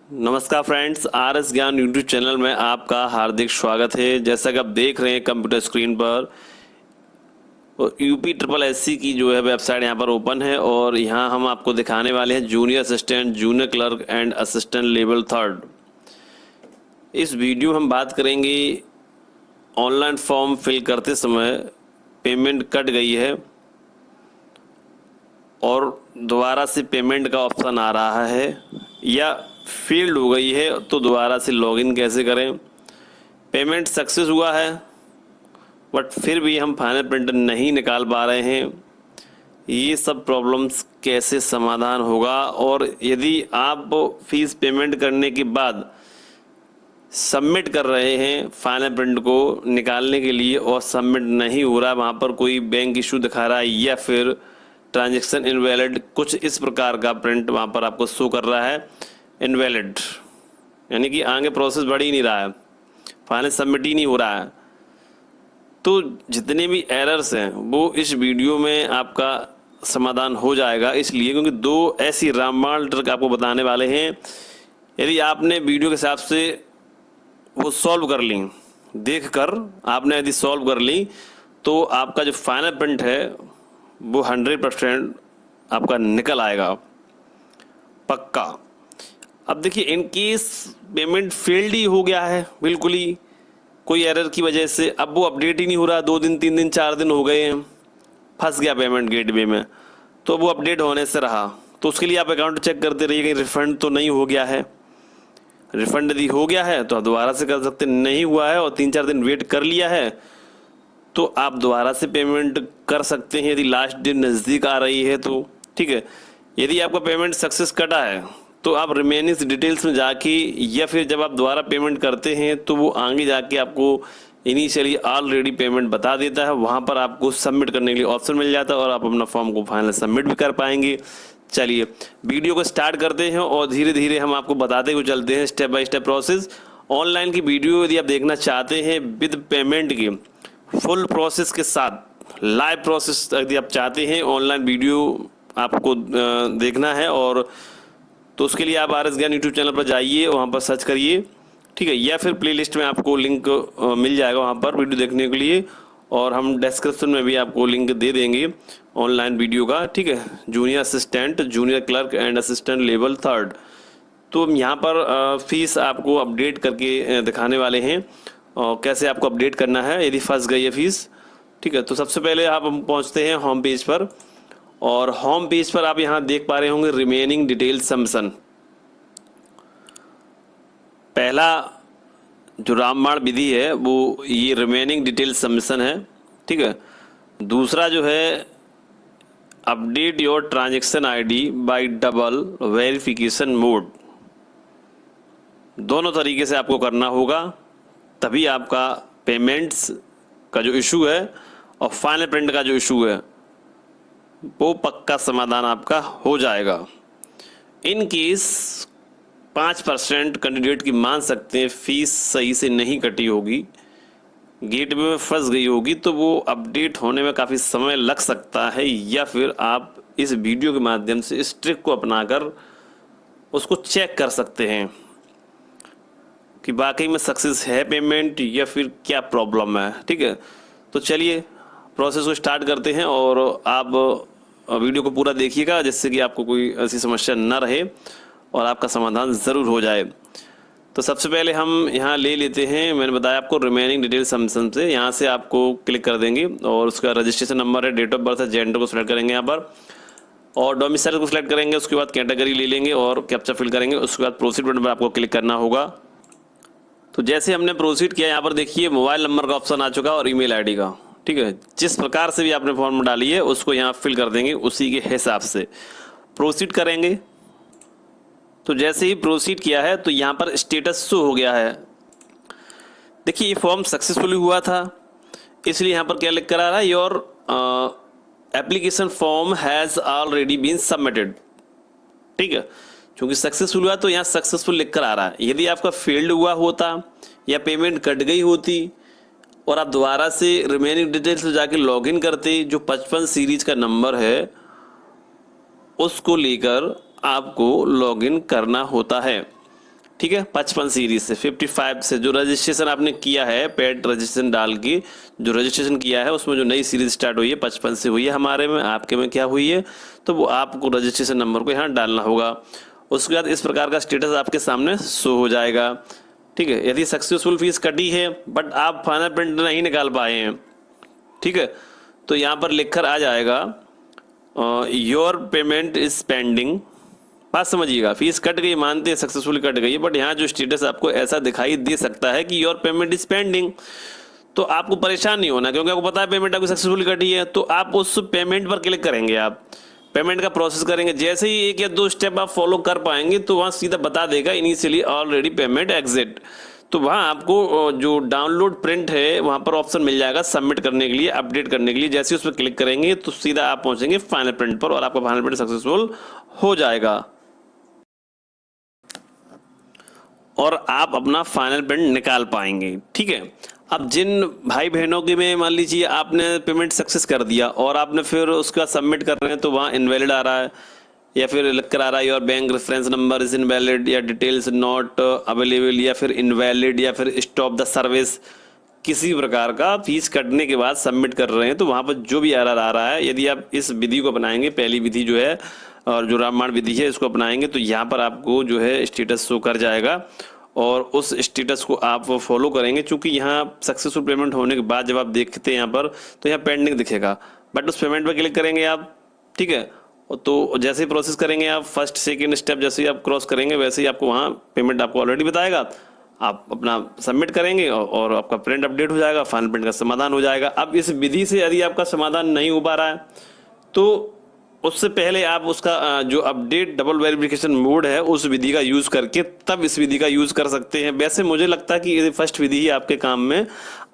नमस्कार friends, R S ज्ञान YouTube channel में आपका हार्दिक स्वागत है। जैसा कि आप देख रहे हैं कंप्यूटर स्क्रीन पर, यूपी ट्रिपल एस सी की जो है वेबसाइट यहाँ पर ओपन है और यहाँ हम आपको दिखाने वाले हैं junior assistant, junior clerk and assistant level 3। इस वीडियो में हम बात करेंगे ऑनलाइन फॉर्म फिल करते समय पेमेंट कट गई है और दोबारा से पेमेंट का ऑप्शन आ रहा है या फेल्ड हो गई है, तो दोबारा से लॉगिन कैसे करें। पेमेंट सक्सेस हुआ है बट फिर भी हम फाइनल प्रिंट नहीं निकाल पा रहे हैं। ये सब प्रॉब्लम्स कैसे समाधान होगा, और यदि आप फीस पेमेंट करने के बाद सबमिट कर रहे हैं फाइनल प्रिंट को निकालने के लिए और सबमिट नहीं हो रहा, वहाँ पर कोई बैंक इशू दिखा रहा है या फिर ट्रांजैक्शन इनवैलिड, कुछ इस प्रकार का प्रिंट वहाँ पर आपको शो कर रहा है, इनवैलिड, यानी कि आगे प्रोसेस बढ़ ही नहीं रहा है, फाइनल सबमिट ही नहीं हो रहा है। तो जितने भी एरर्स हैं वो इस वीडियो में आपका समाधान हो जाएगा, इसलिए क्योंकि दो ऐसी रामबाण ट्रिक आपको बताने वाले हैं। यदि आपने वीडियो के हिसाब से वो सॉल्व कर ली, देखकर आपने यदि सॉल्व कर ली, तो आपका जो फाइनल प्रिंट है वो 100% आपका निकल आएगा, पक्का। अब देखिए, इन केस पेमेंट फेल्ड ही हो गया है, बिल्कुल ही कोई एरर की वजह से, अब वो अपडेट ही नहीं हो रहा, 2 दिन 3 दिन 4 दिन हो गए हैं, फंस गया पेमेंट गेटवे में, तो वो अपडेट होने से रहा, तो उसके लिए आप अकाउंट चेक करते रहिए कहीं रिफंड तो नहीं हो गया है। रिफंड यदि हो गया है तो आप दोबारा से कर सकते, नहीं हुआ है और 3-4 दिन वेट कर लिया है तो आप दोबारा से पेमेंट कर सकते हैं, यदि लास्ट डेट नज़दीक आ रही है तो, ठीक है। यदि आपका पेमेंट सक्सेस कटा है तो आप रिमेनिंग डिटेल्स में जाके, या फिर जब आप दोबारा पेमेंट करते हैं तो वो आगे जाके आपको इनिशियली ऑलरेडी पेमेंट बता देता है, वहाँ पर आपको सबमिट करने के लिए ऑप्शन मिल जाता है और आप अपना फॉर्म को फाइनल सबमिट भी कर पाएंगे। चलिए वीडियो को स्टार्ट करते हैं और धीरे धीरे हम आपको बताते हुए चलते हैं step by step process. Online की वीडियो यदि आप देखना चाहते हैं विद पेमेंट की फुल प्रोसेस के साथ, लाइव प्रोसेस यदि आप चाहते हैं, ऑनलाइन वीडियो आपको देखना है, और तो उसके लिए आप आर एस ज्ञान यूट्यूब चैनल पर जाइए, वहाँ पर सर्च करिए, ठीक है, या फिर प्लेलिस्ट में आपको लिंक मिल जाएगा वहाँ पर वीडियो देखने के लिए, और हम डिस्क्रिप्शन में भी आपको लिंक दे देंगे ऑनलाइन वीडियो का, ठीक है। Junior assistant, junior clerk and assistant level 3। तो हम यहाँ पर फीस आपको अपडेट करके दिखाने वाले हैं और कैसे आपको अपडेट करना है यदि फंस गई है फीस, ठीक है। तो सबसे पहले हम पहुँचते हैं होम पेज पर, और होम पेज पर आप यहाँ देख पा रहे होंगे रिमेनिंग डिटेल सबमिशन। पहला जो रामबाण विधि है वो ये रिमेनिंग डिटेल सबमिशन है, ठीक है। दूसरा जो है update your transaction ID by double verification mode. दोनों तरीके से आपको करना होगा, तभी आपका पेमेंट्स का जो इशू है और फाइनल प्रिंट का जो इशू है वो पक्का समाधान आपका हो जाएगा। इन केस 5% कैंडिडेट की मान सकते हैं फीस सही से नहीं कटी होगी, गेटवे में फंस गई होगी, तो वो अपडेट होने में काफ़ी समय लग सकता है, या फिर आप इस वीडियो के माध्यम से इस ट्रिक को अपनाकर उसको चेक कर सकते हैं कि वाकई में सक्सेस है पेमेंट या फिर क्या प्रॉब्लम है, ठीक है। तो चलिए प्रोसेस को स्टार्ट करते हैं और आप वीडियो को पूरा देखिएगा, जिससे कि आपको कोई ऐसी समस्या न रहे और आपका समाधान ज़रूर हो जाए। तो सबसे पहले हम यहाँ ले लेते हैं, मैंने बताया आपको रिमेनिंग डिटेल सबमिशन से, यहाँ से आपको क्लिक कर देंगे और उसका रजिस्ट्रेशन नंबर है, डेट ऑफ बर्थ है, जेंडर को सिलेक्ट करेंगे यहाँ पर, और डोमिसाइल को सिलेक्ट करेंगे, उसके बाद कैटेगरी ले लेंगे और कैप्चा फिल करेंगे, उसके बाद प्रोसीड बटन पर आपको क्लिक करना होगा। तो जैसे हमने प्रोसीड किया, यहाँ पर देखिए मोबाइल नंबर का ऑप्शन आ चुका और ईमेल आईडी का, ठीक है। जिस प्रकार से भी आपने फॉर्म डाली है उसको यहाँ फिल कर देंगे, उसी के हिसाब से प्रोसीड करेंगे। तो जैसे ही प्रोसीड किया है तो यहाँ पर स्टेटस शो हो गया है। देखिए ये फॉर्म सक्सेसफुली हुआ था, इसलिए यहाँ पर क्या लिख कर आ रहा है, your application form has already been submitted, ठीक है। क्योंकि सक्सेसफुल हुआ तो यहाँ सक्सेसफुल लिख कर आ रहा है। यदि आपका फेल्ड हुआ होता या पेमेंट कट गई होती और आप दोबारा से रिमेनिंग डिटेल्स में जाके लॉगिन करते, जो 55 सीरीज का नंबर है उसको लेकर आपको लॉगिन करना होता है। ठीक है, 55 सीरीज से 55 से जो रजिस्ट्रेशन आपने किया है, पेड रजिस्ट्रेशन डाल के जो रजिस्ट्रेशन किया है उसमें जो नई सीरीज स्टार्ट हुई है 55 से हुई है, हमारे में आपके में क्या हुई है, तो वो आपको रजिस्ट्रेशन नंबर को यहाँ डालना होगा। उसके बाद इस प्रकार का स्टेटस आपके सामने शो हो जाएगा। ठीक है, यदि सक्सेसफुल फीस कटी है बट आप फाइनल प्रिंट नहीं निकाल पाए हैं, ठीक है, तो यहाँ पर लिखकर आ जाएगा योर पेमेंट इज पेंडिंग। बात समझिएगा, फीस कट गई, मानते हैं सक्सेसफुली कट गई, बट यहाँ जो स्टेटस आपको ऐसा दिखाई दे सकता है कि योर पेमेंट इज पेंडिंग। तो आपको परेशान नहीं होना, क्योंकि आपको पता है पेमेंट आपकी सक्सेसफुली कटी है। तो आप उस पेमेंट पर क्लिक करेंगे, आप पेमेंट का प्रोसेस करेंगे। जैसे ही 1 या 2 स्टेप आप फॉलो कर पाएंगे तो वहाँ सीधा बता देगा इनिशियली ऑलरेडी पेमेंट एग्जिट। तो वहाँ आपको जो डाउनलोड प्रिंट है वहाँ पर ऑप्शन मिल जाएगा सबमिट करने के लिए, अपडेट करने के लिए। जैसे उस पर क्लिक करेंगे तो सीधा आप पहुँचेंगे फाइनल प्रिंट पर और आपका फाइनल प्रिंट सक्सेसफुल हो जाएगा और आप अपना फाइनल प्रिंट निकाल पाएंगे। ठीक है, अब जिन भाई बहनों के में मान लीजिए आपने पेमेंट सक्सेस कर दिया और आपने फिर उसका सबमिट कर रहे हैं तो वहाँ इनवैलिड आ रहा है या फिर लिख कर आ रहा है your bank reference number is invalid या डिटेल्स नॉट अवेलेबल या फिर इनवैलिड या फिर स्टॉप द सर्विस, किसी प्रकार का फीस कटने के बाद सबमिट कर रहे हैं तो वहाँ पर जो भी एरर आ रहा है, यदि आप इस विधि को अपनाएंगे, पहली विधि जो है और जो रामबाण विधि है इसको अपनाएंगे तो यहाँ पर आपको जो है स्टेटस शो कर जाएगा और उस स्टेटस को आप फॉलो करेंगे। चूंकि यहाँ सक्सेसफुल पेमेंट होने के बाद जब आप देखते हैं यहाँ पर तो यहाँ पेंडिंग दिखेगा, बट उस पेमेंट पर क्लिक करेंगे आप। ठीक है, तो जैसे ही प्रोसेस करेंगे आप, फर्स्ट सेकंड स्टेप जैसे ही आप क्रॉस करेंगे वैसे ही आपको वहाँ पेमेंट आपको ऑलरेडी बताएगा, आप अपना सबमिट करेंगे और आपका प्रिंट अपडेट हो जाएगा, फाइनल प्रिंट का समाधान हो जाएगा। अब इस विधि से यदि आपका समाधान नहीं हो पा रहा है तो उससे पहले आप उसका जो अपडेट डबल वेरिफिकेशन मोड है उस विधि का यूज़ करके तब इस विधि का यूज़ कर सकते हैं। वैसे मुझे लगता है कि यदि फर्स्ट विधि ही आपके काम में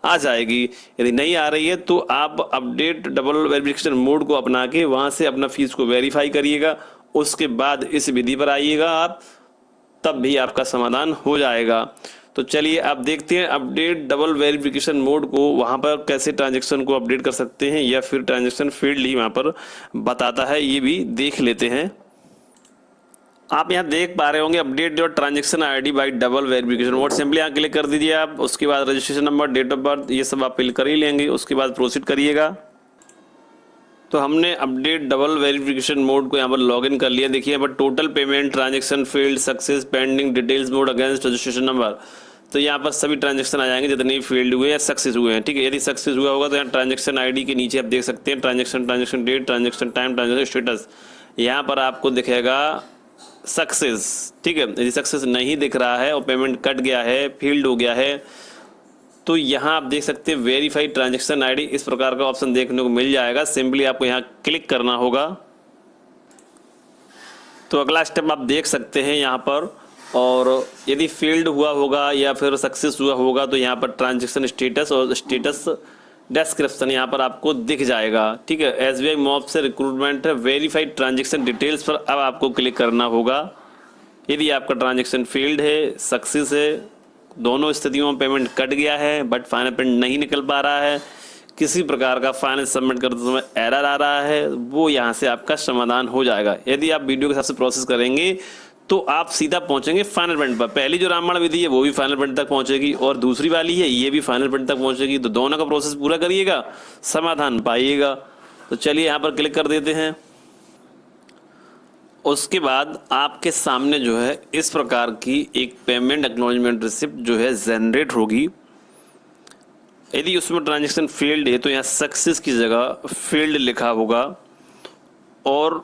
आ जाएगी, यदि नहीं आ रही है तो आप अपडेट डबल वेरिफिकेशन मोड को अपना के वहाँ से अपना फीस को वेरीफाई करिएगा, उसके बाद इस विधि पर आइएगा आप, तब भी आपका समाधान हो जाएगा। तो चलिए आप देखते हैं अपडेट डबल वेरिफिकेशन मोड को वहाँ पर कैसे ट्रांजैक्शन को अपडेट कर सकते हैं या फिर ट्रांजैक्शन फील्ड ही वहाँ पर बताता है, ये भी देख लेते हैं। आप यहाँ देख पा रहे होंगे update your transaction ID by double verification mode, simply यहाँ क्लिक कर दीजिए आप। उसके बाद registration number, date of birth, ये सब आप फिल कर ही लेंगे, उसके बाद प्रोसीड करिएगा। तो हमने अपडेट डबल वेरिफिकेशन मोड को यहाँ पर लॉगिन कर लिया। देखिए यहाँ पर total payment, transaction field, success, pending, details mode, against registration number, तो यहाँ पर सभी ट्रांजैक्शन आ जाएंगे जितने फील्ड हुए या सक्सेस हुए हैं। ठीक है, यदि सक्सेस हुआ होगा तो यहाँ ट्रांजैक्शन आईडी के नीचे आप देख सकते हैं transaction date, transaction time, transaction status, यहाँ पर आपको दिखेगा सक्सेस। ठीक है, यदि सक्सेस नहीं दिख रहा है और पेमेंट कट गया है, फील्ड हो गया है, तो यहाँ आप देख सकते हैं वेरीफाई ट्रांजैक्शन आईडी, इस प्रकार का ऑप्शन देखने को मिल जाएगा। सिंपली आपको यहाँ क्लिक करना होगा। तो अगला स्टेप आप देख सकते हैं यहाँ पर, और यदि फील्ड हुआ होगा या फिर सक्सेस हुआ होगा तो यहाँ पर ट्रांजैक्शन स्टेटस और स्टेटस डिस्क्रिप्शन यहाँ पर आपको दिख जाएगा। ठीक है, SBI मॉब से रिक्रूटमेंट है, वेरीफाइड ट्रांजैक्शन डिटेल्स पर अब आपको क्लिक करना होगा। यदि आपका ट्रांजैक्शन फील्ड है, सक्सेस है, दोनों स्थितियों में पेमेंट कट गया है बट फाइनल प्रिंट नहीं निकल पा रहा है, किसी प्रकार का फाइनल सबमिट करते समय एरर आ रहा है, वो यहाँ से आपका समाधान हो जाएगा। यदि आप वीडियो के हिसाब से प्रोसेस करेंगे तो आप सीधा पहुंचेंगे फाइनल प्रिंट पर। पहली जो रामबाण विधि है वो भी फाइनल प्रिंट तक पहुंचेगी और दूसरी वाली है ये भी फाइनल प्रिंट तक पहुंचेगी। तो दोनों का प्रोसेस पूरा करिएगा, समाधान पाइएगा। तो चलिए यहाँ पर क्लिक कर देते हैं। उसके बाद आपके सामने जो है इस प्रकार की एक पेमेंट एक्नॉलेजमेंट रिसिप्ट जो है जनरेट होगी। यदि उसमें ट्रांजैक्शन फील्ड है तो यहाँ सक्सेस की जगह फील्ड लिखा होगा और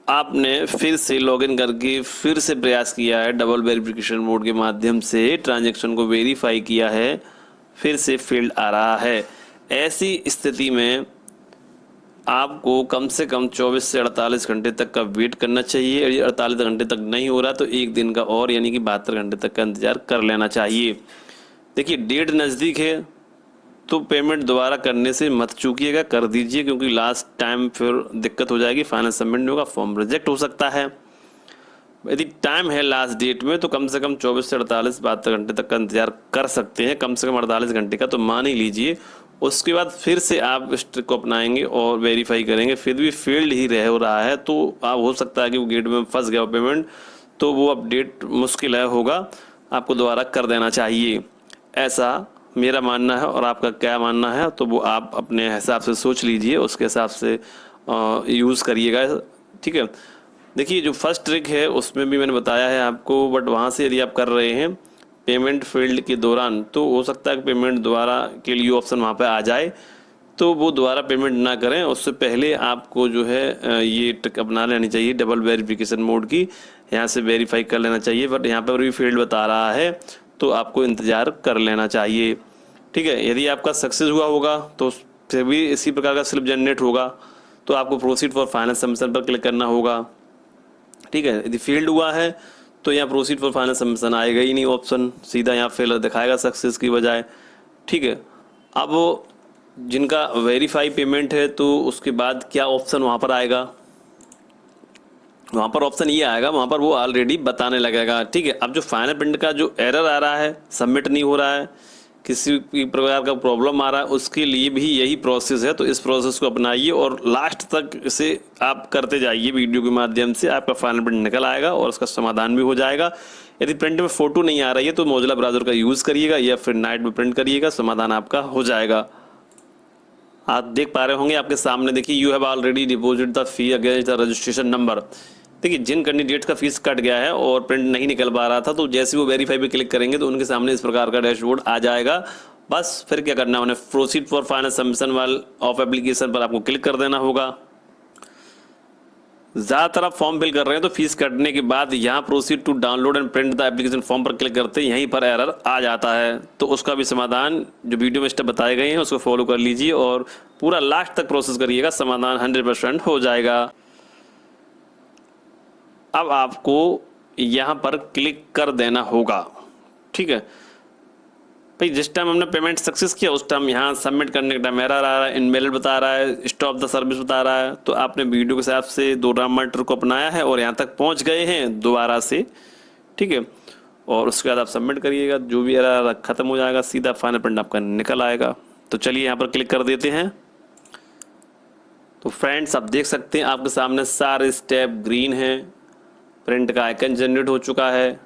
आपने फिर से लॉगिन करके फिर से प्रयास किया है, डबल वेरिफिकेशन मोड के माध्यम से ट्रांजैक्शन को वेरीफाई किया है, फिर से फील्ड आ रहा है। ऐसी स्थिति में आपको कम से कम 24 से 48 घंटे तक का वेट करना चाहिए। यदि 48 घंटे तक नहीं हो रहा तो एक दिन का और यानी कि 72 घंटे तक का इंतजार कर लेना चाहिए। देखिए डेट नज़दीक है तो पेमेंट दोबारा करने से मत चूकिएगा, कर दीजिए, क्योंकि लास्ट टाइम फिर दिक्कत हो जाएगी, फाइनल सबमिट नहीं होगा, फॉर्म रिजेक्ट हो सकता है। यदि टाइम है लास्ट डेट में तो कम से कम 24 से 48 72 घंटे तक का इंतजार कर सकते हैं, कम से कम 48 घंटे का तो मान ही लीजिए। उसके बाद फिर से आप इस ट्रिक को अपनाएंगे और वेरीफाई करेंगे, फिर भी फील्ड ही रह रहा है तो आप हो सकता है कि वो गेट में फंस गया हो पेमेंट, तो वो अपडेट मुश्किल है होगा, आपको दोबारा कर देना चाहिए, ऐसा मेरा मानना है। और आपका क्या मानना है तो वो आप अपने हिसाब से सोच लीजिए, उसके हिसाब से यूज़ करिएगा, ठीक है। देखिए जो फर्स्ट ट्रिक है उसमें भी मैंने बताया है आपको, बट वहाँ से यदि आप कर रहे हैं पेमेंट फील्ड के दौरान, तो हो सकता है कि पेमेंट दोबारा के लिए ऑप्शन वहाँ पे आ जाए, तो वो दोबारा पेमेंट ना करें। उससे पहले आपको जो है ये ट्रिक अपना लेनी चाहिए डबल वेरिफिकेशन मोड की, यहाँ से वेरीफाई कर लेना चाहिए। बट यहाँ पर भी फील्ड बता रहा है तो आपको इंतज़ार कर लेना चाहिए, ठीक है। यदि आपका सक्सेस हुआ होगा तो फिर भी इसी प्रकार का स्लिप जनरेट होगा, तो आपको प्रोसीड फॉर फाइनल सबमिशन पर क्लिक करना होगा, ठीक है। यदि फेल्ड हुआ है तो यहाँ प्रोसीड फॉर फाइनल सबमिशन आएगा ही नहीं ऑप्शन, सीधा यहाँ फेल दिखाएगा सक्सेस की बजाय, ठीक है। अब जिनका वेरीफाई पेमेंट है तो उसके बाद क्या ऑप्शन वहाँ पर आएगा, वहाँ पर ऑप्शन ये आएगा, वहाँ पर वो ऑलरेडी बताने लगेगा, ठीक है। अब जो फाइनल प्रिंट का जो एरर आ रहा है, सबमिट नहीं हो रहा है, किसी भी प्रकार का प्रॉब्लम आ रहा है, उसके लिए भी यही प्रोसेस है। तो इस प्रोसेस को अपनाइए और लास्ट तक इसे आप करते जाइए, वीडियो के माध्यम से आपका फाइनल प्रिंट निकल आएगा और उसका समाधान भी हो जाएगा। यदि प्रिंट में फ़ोटो नहीं आ रही है तो मोजिला ब्राउज़र का यूज़ करिएगा या फिर नाइट में प्रिंट करिएगा, समाधान आपका हो जाएगा। आप देख पा रहे होंगे आपके सामने, देखिए you have already deposit the fee against the registration number. देखिए जिन कैंडिडेट का फीस कट गया है और प्रिंट नहीं निकल पा रहा था, तो जैसे वो वेरीफाई पे क्लिक करेंगे तो उनके सामने इस प्रकार का डैशबोर्ड आ जाएगा। बस फिर क्या करना है, उन्हें proceed for final submission wall of application पर आपको क्लिक कर देना होगा। ज़्यादातर आप फॉर्म फिल कर रहे हैं तो फीस कटने के बाद यहाँ proceed to download and print the application form पर क्लिक करते हैं, यहीं पर एरर आ जाता है। तो उसका भी समाधान जो वीडियो में स्टेप बताए गए हैं उसको फॉलो कर लीजिए और पूरा लास्ट तक प्रोसेस करिएगा, समाधान 100% हो जाएगा। अब आपको यहाँ पर क्लिक कर देना होगा, ठीक है भाई। जिस टाइम हमने पेमेंट सक्सेस किया उस टाइम यहाँ सबमिट करने का टाइम एरर आ रहा है, इनवैलिड बता रहा है, स्टॉप द सर्विस बता रहा है। तो आपने वीडियो के हिसाब से 2 राउंड को अपनाया है और यहाँ तक पहुँच गए हैं दोबारा से, ठीक है। और उसके बाद आप सबमिट करिएगा, जो भी एरर खत्म हो जाएगा, सीधा फाइनल प्रिंट आपका निकल आएगा। तो चलिए यहाँ पर क्लिक कर देते हैं। तो फ्रेंड्स आप देख सकते हैं आपके सामने सारे स्टेप ग्रीन हैं, प्रिंट का आइकन जनरेट हो चुका है,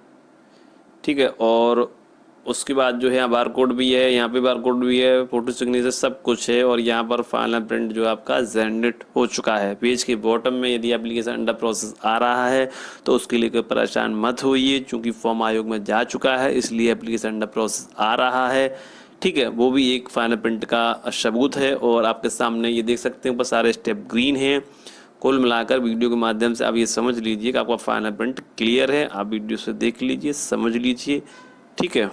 ठीक है। और उसके बाद जो है बार कोड भी है, यहाँ पे बार कोड भी है, फोटो सिग्नेचर सब कुछ है। और यहाँ पर फाइनल प्रिंट जो आपका जनरेट हो चुका है। पेज के बॉटम में यदि एप्लीकेशन अंडर प्रोसेस आ रहा है तो उसके लिए कोई परेशान मत होइए, चूँकि फॉर्म आयोग में जा चुका है इसलिए एप्लीकेशन अंडर प्रोसेस आ रहा है, ठीक है। वो भी एक फाइनल प्रिंट का सबूत है। और आपके सामने ये देख सकते हैं ऊपर सारे स्टेप ग्रीन हैं। कुल मिलाकर वीडियो के माध्यम से आप ये समझ लीजिए कि आपका फाइनल प्रिंट क्लियर है। आप वीडियो से देख लीजिए, समझ लीजिए, ठीक है।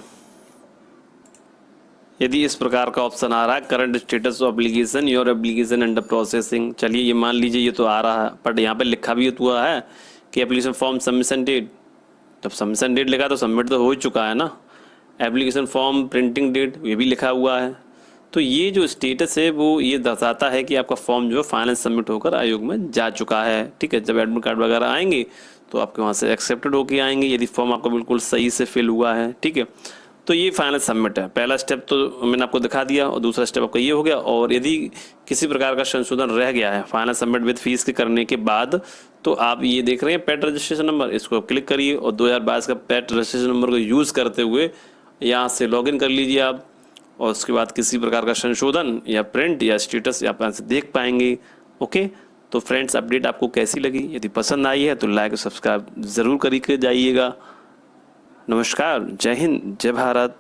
यदि इस प्रकार का ऑप्शन आ रहा है current status of application, your application under processing, चलिए ये मान लीजिए ये तो आ रहा है, बट यहाँ पे लिखा भी हुआ है कि एप्लीकेशन फॉर्म सबमिशन डेट। जब सबमिशन डेट लिखा तो सबमिट तो हो ही चुका है ना। एप्लीकेशन फॉर्म प्रिंटिंग डेट ये भी लिखा हुआ है। तो ये जो स्टेटस है वो ये दर्शाता है कि आपका फॉर्म जो फाइनल सबमिट होकर आयोग में जा चुका है, ठीक है। जब एडमिट कार्ड वगैरह आएंगे तो आपके वहाँ से एक्सेप्टेड होके आएंगे, यदि फॉर्म आपका बिल्कुल सही से फिल हुआ है, ठीक है। तो ये फाइनल सबमिट है। पहला स्टेप तो मैंने आपको दिखा दिया और दूसरा स्टेप आपका ये हो गया। और यदि किसी प्रकार का संशोधन रह गया है फाइनल सबमिट विद फीस के करने के बाद, तो आप ये देख रहे हैं पेट रजिस्ट्रेशन नंबर, इसको क्लिक करिए और 2022 का पेट रजिस्ट्रेशन नंबर को यूज़ करते हुए यहाँ से लॉगिन कर लीजिए आप। और उसके बाद किसी प्रकार का संशोधन या प्रिंट या स्टेटस आप यहाँ से देख पाएंगे, ओके। तो फ्रेंड्स अपडेट आपको कैसी लगी? यदि पसंद आई है तो लाइक और सब्सक्राइब ज़रूर करके जाइएगा। नमस्कार, जय हिंद, जय भारत।